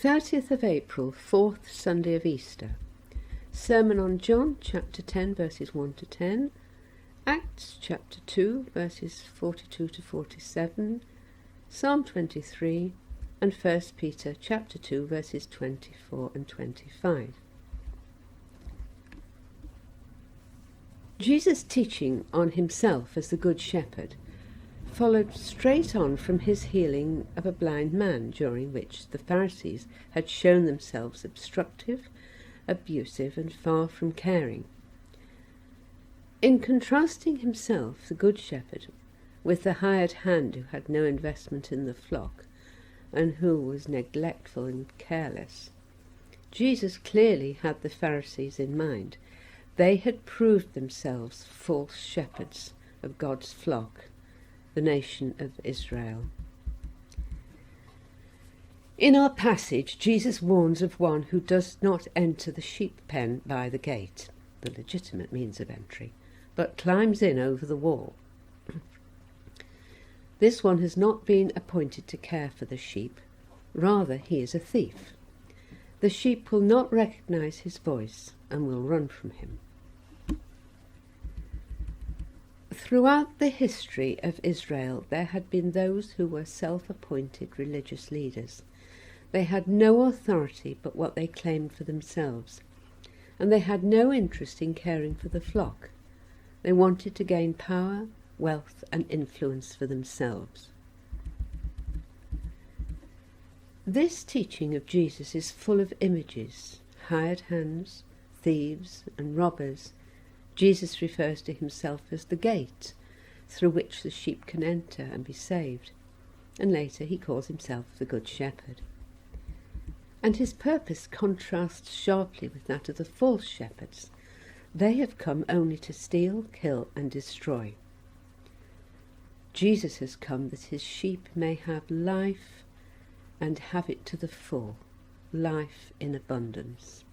30th of April, 4th Sunday of Easter. Sermon on John, chapter 10, verses 1 to 10, Acts, chapter 2, verses 42 to 47, Psalm 23, and 1 Peter, chapter 2, verses 24 and 25. Jesus' teaching on himself as the Good Shepherd followed straight on from his healing of a blind man, during which the Pharisees had shown themselves obstructive, abusive, and far from caring. In contrasting himself, the Good Shepherd, with the hired hand who had no investment in the flock and who was neglectful and careless, Jesus clearly had the Pharisees in mind. They had proved themselves false shepherds of God's flock, the nation of Israel. In our passage, Jesus warns of one who does not enter the sheep pen by the gate, the legitimate means of entry, but climbs in over the wall. This one has not been appointed to care for the sheep, rather he is a thief. The sheep will not recognize his voice and will run from him. Throughout the history of Israel, there had been those who were self-appointed religious leaders. They had no authority but what they claimed for themselves, and they had no interest in caring for the flock. They wanted to gain power, wealth, and influence for themselves. This teaching of Jesus is full of images: hired hands, thieves, and robbers. Jesus refers to himself as the gate through which the sheep can enter and be saved, and later he calls himself the Good Shepherd. And his purpose contrasts sharply with that of the false shepherds. They have come only to steal, kill, and destroy. Jesus has come that his sheep may have life and have it to the full, life in abundance.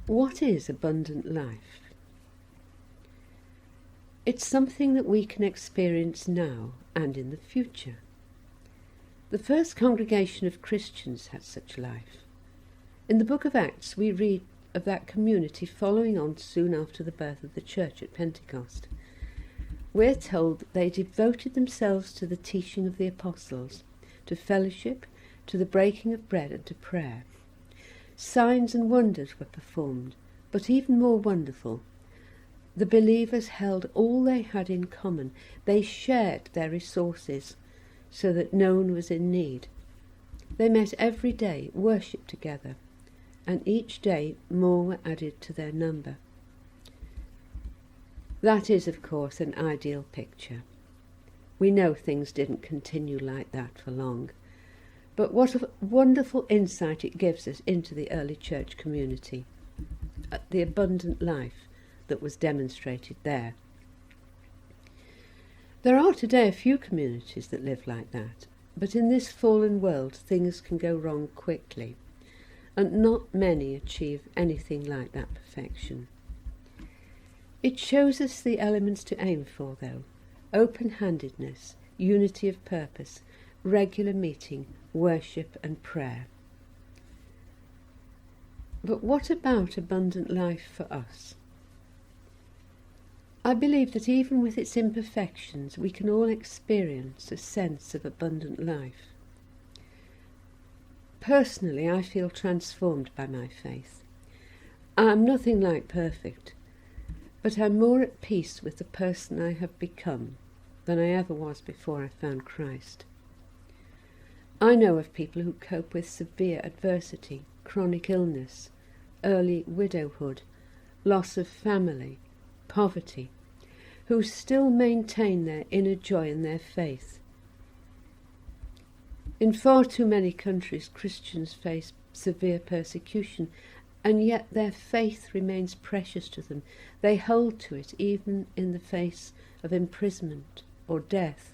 What is abundant life? It's something that we can experience now and in the future. The first congregation of Christians had such life. In the book of Acts, we read of that community following on soon after the birth of the church at Pentecost. We're told that they devoted themselves to the teaching of the apostles, to fellowship, to the breaking of bread, and to prayer. Signs and wonders were performed, but even more wonderful, the believers held all they had in common. They shared their resources so that no one was in need. They met every day, worshipped together, and each day more were added to their number. That is, of course, an ideal picture. We know things didn't continue like that for long. But what a wonderful insight it gives us into the early church community, the abundant life that was demonstrated there. There are today a few communities that live like that, but in this fallen world things can go wrong quickly, and not many achieve anything like that perfection. It shows us the elements to aim for, though: open-handedness, unity of purpose, regular meeting, worship and prayer. But what about abundant life for us? I believe that even with its imperfections, we can all experience a sense of abundant life. Personally, I feel transformed by my faith. I am nothing like perfect, but I'm more at peace with the person I have become than I ever was before I found Christ. I know of people who cope with severe adversity, chronic illness, early widowhood, loss of family, poverty, who still maintain their inner joy and their faith. In far too many countries, Christians face severe persecution, and yet their faith remains precious to them. They hold to it even in the face of imprisonment or death.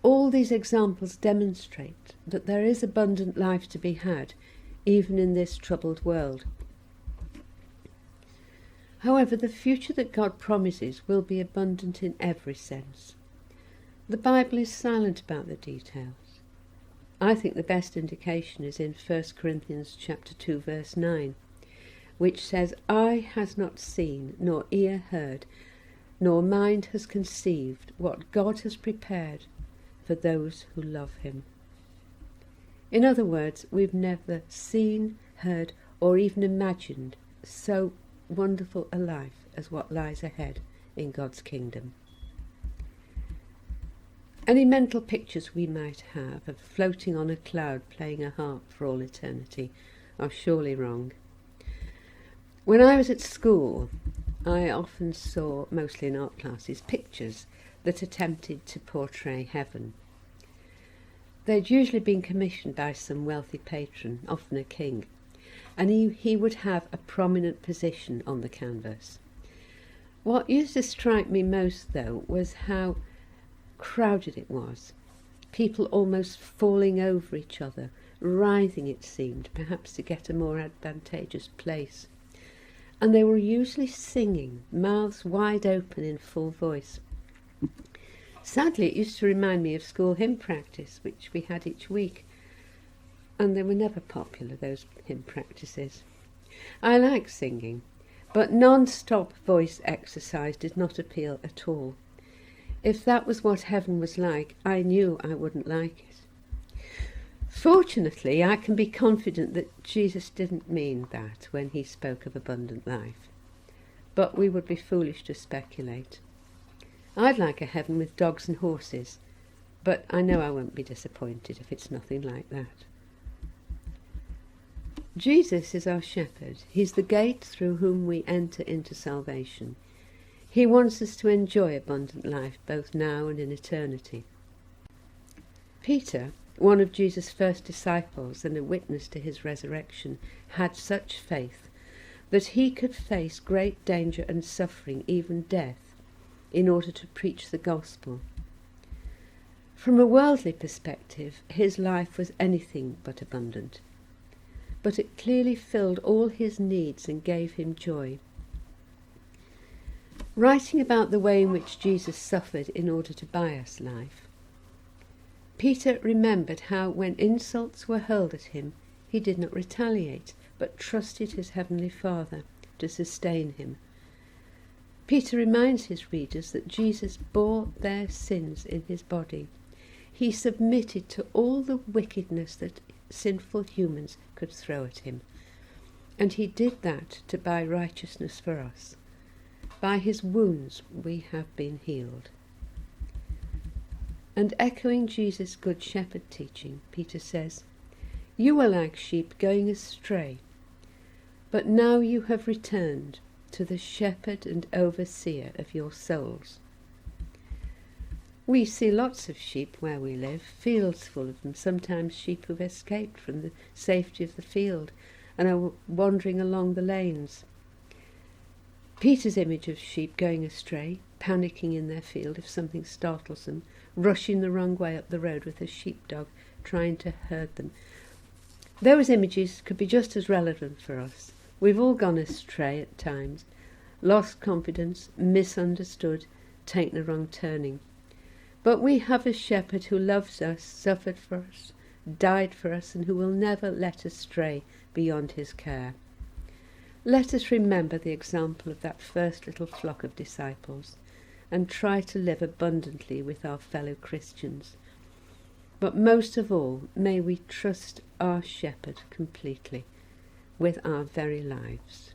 All these examples demonstrate that there is abundant life to be had, even in this troubled world. However, the future that God promises will be abundant in every sense. The Bible is silent about the details. I think the best indication is in 1 Corinthians chapter 2 verse 9, which says, "Eye has not seen, nor ear heard, nor mind has conceived what God has prepared for those who love him." In other words, we've never seen, heard, or even imagined so wonderful a life as what lies ahead in God's kingdom. Any mental pictures we might have of floating on a cloud playing a harp for all eternity are surely wrong. When I was at school, I often saw, mostly in art classes, pictures that attempted to portray heaven. They'd usually been commissioned by some wealthy patron, often a king, and he would have a prominent position on the canvas. What used to strike me most, though, was how crowded it was. People almost falling over each other, writhing it seemed, perhaps to get a more advantageous place. And they were usually singing, mouths wide open in full voice. Sadly, it used to remind me of school hymn practice, which we had each week, and they were never popular, those hymn practices. I like singing, but non-stop voice exercise did not appeal at all. If that was what heaven was like, I knew I wouldn't like it. Fortunately, I can be confident that Jesus didn't mean that when he spoke of abundant life, but we would be foolish to speculate. I'd like a heaven with dogs and horses, but I know I won't be disappointed if it's nothing like that. Jesus is our shepherd. He's the gate through whom we enter into salvation. He wants us to enjoy abundant life both now and in eternity. Peter, one of Jesus' first disciples and a witness to his resurrection, had such faith that he could face great danger and suffering, even death, in order to preach the gospel. From a worldly perspective, his life was anything but abundant, but it clearly filled all his needs and gave him joy. Writing about the way in which Jesus suffered in order to buy us life, Peter remembered how when insults were hurled at him, he did not retaliate, but trusted his heavenly Father to sustain him. Peter reminds his readers that Jesus bore their sins in his body. He submitted to all the wickedness that sinful humans could throw at him, and he did that to buy righteousness for us. By his wounds we have been healed. And echoing Jesus' Good Shepherd teaching, Peter says, "You were like sheep going astray, but now you have returned to the shepherd and overseer of your souls." We see lots of sheep where we live, fields full of them, sometimes sheep who've escaped from the safety of the field and are wandering along the lanes. Peter's image of sheep going astray, panicking in their field if something startles them, rushing the wrong way up the road with a sheepdog trying to herd them. Those images could be just as relevant for us. We've all gone astray at times, lost confidence, misunderstood, taken a wrong turning. But we have a shepherd who loves us, suffered for us, died for us, and who will never let us stray beyond his care. Let us remember the example of that first little flock of disciples and try to live abundantly with our fellow Christians. But most of all, may we trust our shepherd completely with our very lives.